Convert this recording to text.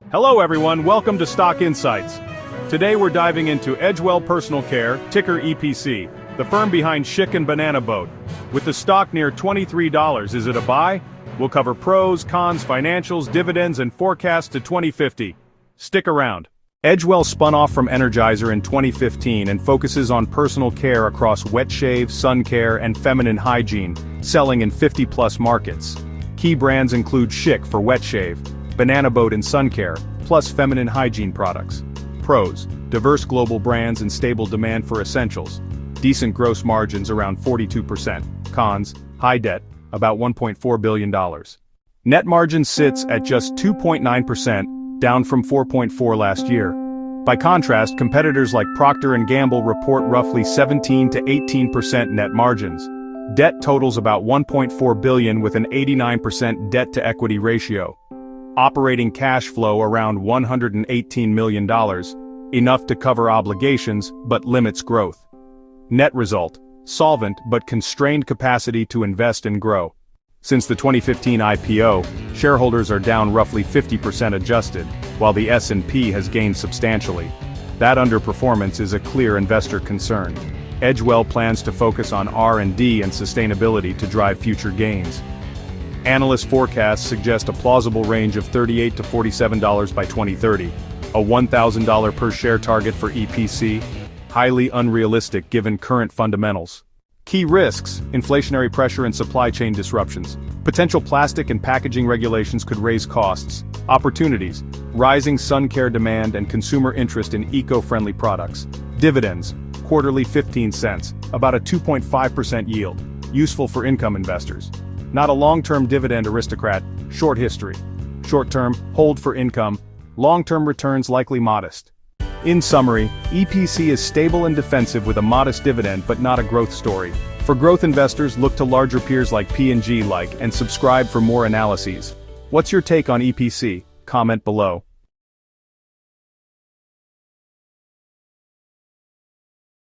Hello everyone, welcome to Stock Insights. Today we're diving into Edgewell Personal Care, ticker EPC, the firm behind Schick and Banana Boat. With the stock near $23, is it a buy? We'll cover pros, cons, financials, dividends, and forecasts to 2050. Stick around. Edgewell spun off from Energizer in 2015 and focuses on personal care across wet shave, sun care, and feminine hygiene, selling in 50-plus markets. Key brands include Schick for wet shave, Banana Boat in sun care, plus feminine hygiene products. Pros: diverse global brands and stable demand for essentials. Decent gross margins around 42%. Cons: high debt, about $1.4 billion. Net margin sits at just 2.9%, down from 4.4% last year. By contrast, competitors like Procter & Gamble report roughly 17 to 18% net margins. Debt totals about $1.4 billion with an 89% debt-to-equity ratio. Operating cash flow around $118 million, enough to cover obligations but limits growth. Net result: solvent but constrained capacity to invest and grow. Since the 2015 IPO, shareholders are down roughly 50% adjusted, while the S&P has gained substantially. That underperformance is a clear investor concern. Edgewell plans to focus on R&D and sustainability to drive future gains. Analyst forecasts suggest a plausible range of $38 to $47 by 2030. A $1,000 per share target for EPC? Highly unrealistic given current fundamentals. Key risks: inflationary pressure and supply chain disruptions. Potential plastic and packaging regulations could raise costs. Opportunities: rising sun care demand and consumer interest in eco-friendly products. Dividends: quarterly 15 cents, about a 2.5% yield. Useful for income investors. Not a long-term dividend aristocrat, short history. Short-term, hold for income. Long-term returns likely modest. In summary, EPC is stable and defensive with a modest dividend but not a growth story. For growth investors, look to larger peers like P&G and subscribe for more analyses. What's your take on EPC? Comment below.